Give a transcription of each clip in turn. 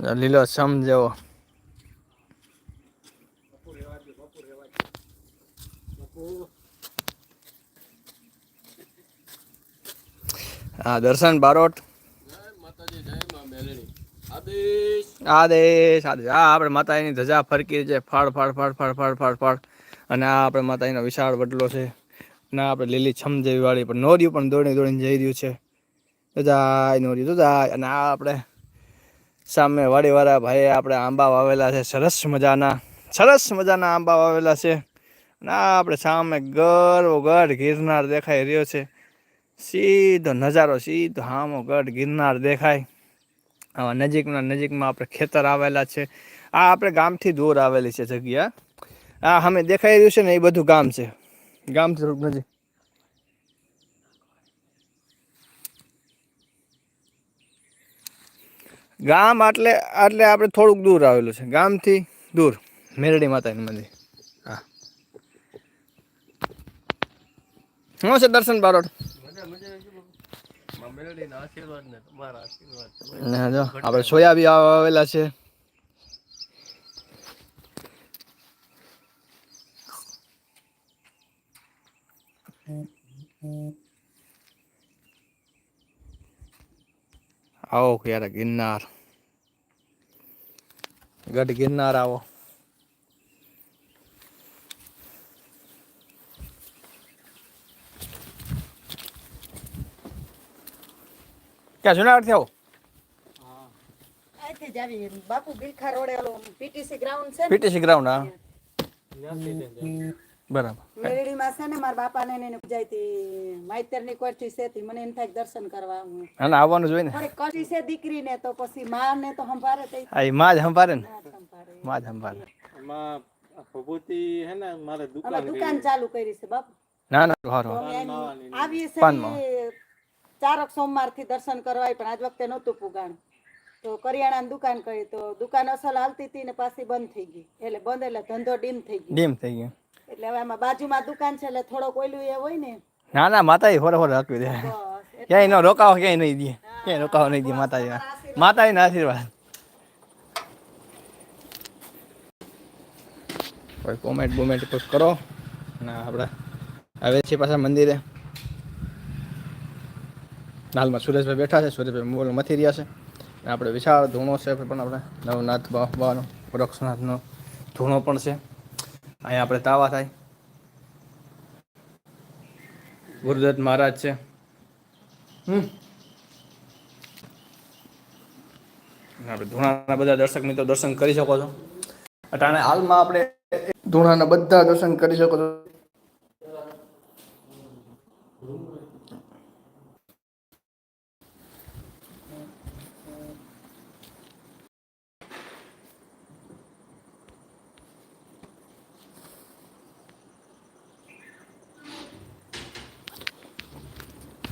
લીલો સમજેવો હા દર્શન બારોટ આદેશ આદેશ હા આપણે માતાજીની ધજા ફરકી છે ફાળ ફાળ ફાળ ફાળ ફાળ ફાળ ફાળ અને આ આપણે માતાજીનો વિશાળ વડલો છે ના આપણે લીલી છમ જેવી વાળી પણ નોર્યું પણ દોડી દોડીને જઈ રહ્યું છે જાય નોર્યું તો જાય અને આ આપણે સામે વાડીવાળા ભાઈ આપણે આંબા વાવેલા છે સરસ મજાના આંબા વાવેલા છે અને આ આપણે સામે ગઢ ગિરનાર દેખાઈ રહ્યો છે સીધો નજારો સીધો હામો ગઢ ગિરનાર દેખાય આવા નજીકમાં આપણે ખેતર આવેલા છે આ આપણે ગામથી દૂર આવેલી છે જગ્યા આ અમે દેખાઈ રહ્યું છે ને એ બધું ગામ છે ગામથી થોડુંક નજીક ગામ એટલે આપણે થોડુંક દૂર આવેલું છે ગામથી દૂર મેરડી માતાનું મંદિર હા શું છે દર્શન બારોટ આપણે સોયાબી આવેલા છે આવો ક્યારે ગિરનાર ગઢ ગિરનાર આવો ક્યાં જુનાગઢથી આવો બાપુ બિલખા રોડે પીટીસી ગ્રાઉન્ડ છે પીટીસી ગ્રાઉન્ડ હા બરાબર મેરડીમાં છે ને મારા બાપાને એને પૂજાયતી માઈતરની કોઠી છે તી મને એમ થાય દર્શન કરવા અને આવવાનું જોઈએ ને થોડી કઠી છે દીકરીને તો પછી માને તો સંભાળે તે હા એ માં જ સંભાળે ને માં જ સંભાળે એમાં ભભૂતિ હે ને મારે દુકાન ચાલુ કરી છે બાપુ ના ના હારો આવીએ છે ચારક સોમવાર થી દર્શન કરવાય પણ આજ વખતે નહોતું પુગાણ તો કરિયાણાની દુકાન કરી તો દુકાન અસલ હાલતી હતી ને પાછી બંધ થઈ ગઈ એટલે બંધ એટલે ધંધો ડીમ થઈ ગયો એટલે હવે આમાં બાજુમાં દુકાન છે એટલે થોડોક ઓલું એ હોય ને ના ના માતાજી હોરે રાખવી દે ક્યાંય ન રોકાવો ક્યાંય નહીં દે ક્યાંય રોકાવો નહીં દે માતાજીના આશીર્વાદ કોઈ કોમેન્ટ બોમેન્ટ કોઈ કરો અને આપણે આવે છે પાછા મંદિરે હાલમાં સુરેશભાઈ બેઠા છે સુરેશભાઈ મોબાઈલ મથી રહ્યા છે આપણે વિશાળ ધૂણો છે પણ આપણે નવનાથ બાબાનો ગોરક્ષનાથનો ધૂણો પણ છે અહીંયા આપણે તાવા થાય ગુરુદત્ત મહારાજ છે આપણે ધૂણાના બધા દર્શક મિત્રો દર્શન કરી શકો છો અટાણે હાલમાં આપણે ધૂણાના બધા દર્શન કરી શકો છો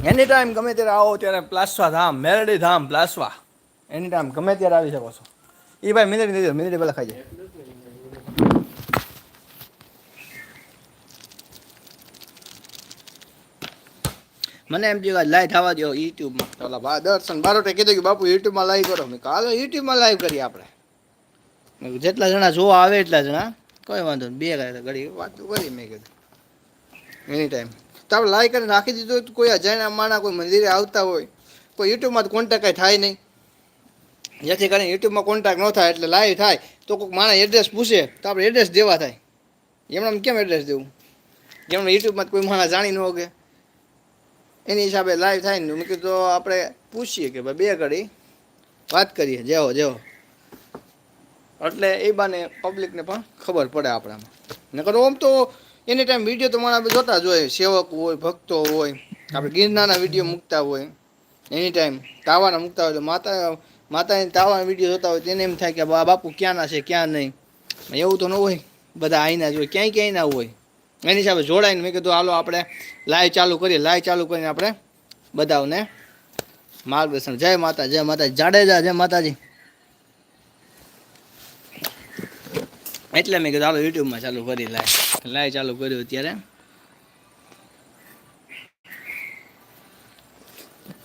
એની ટાઈમ ગમે ત્યારે આવો ત્યારે પ્લાસવા ધામ મેરડી ધામ પ્લાસવા એની ટાઈમ ગમે ત્યારે આવી શકો છો એ ભાઈ મિનિટ પહેલાં ખાઈ જાય મને એમ થયું લાઈવ થવા દો યુટ્યુબમાં ચાલો બા દર્શન બારોટે કીધું કે બાપુ યુટ્યુબમાં લાઈવ કરો મેં કાલે યુટ્યુબમાં લાઈવ કરીએ આપણે જેટલા જણા જોવા આવે એટલા જણા કોઈ વાંધો નહીં બે ઘડી વાત કરી મેં કીધું એની ટાઈમ તો આપણે લાઈક કરીને રાખી દીધું કોઈ અજાણ્યા માણા કોઈ મંદિરે આવતા હોય કોઈ યુટ્યુબમાં તો કોન્ટેક્ટ કાંઈ થાય નહીં જેથી કરીને યુટ્યુબમાં કોન્ટેક્ટ ન થાય એટલે લાઈવ થાય તો કોઈક માણસ એડ્રેસ પૂછે તો આપણે એડ્રેસ દેવા થાય એમણે કેમ એડ્રેસ દેવું જેમણે યુટ્યુબમાં કોઈ માણસ જાણી ન હોગે એની હિસાબે લાઈવ થાય ને મેં કીધું તો આપણે પૂછીએ કે ભાઈ બે ઘડી વાત કરીએ જેવો એટલે એ બાને પબ્લિકને પણ ખબર પડે આપણામાં નકર આમ તો એની ટાઈમ વિડીયો તો મારા જોતા જ હોય સેવક હોય ભક્તો હોય આપણે ગિરનારના વિડીયો મૂકતા હોય એની ટાઈમ તાવાના મૂકતા હોય તો માતાની તાવાના વિડીયો જોતા હોય તેને એમ થાય કે બાપુ ક્યાંના છે ક્યાં નહીં એવું તો ન હોય બધા આઈના જ હોય ક્યાંય ના હોય એની હિસાબે જોડાઈને મેં કીધું હાલો આપણે લાઈવ ચાલુ કરીને આપણે બધાને માર્ગદર્શન જય માતાજી જાડેજા જય માતાજી એટલે મેં કીધું હાલો યુટ્યુબમાં ચાલુ કરી લાઈવ ચાલુ કર્યું અત્યારે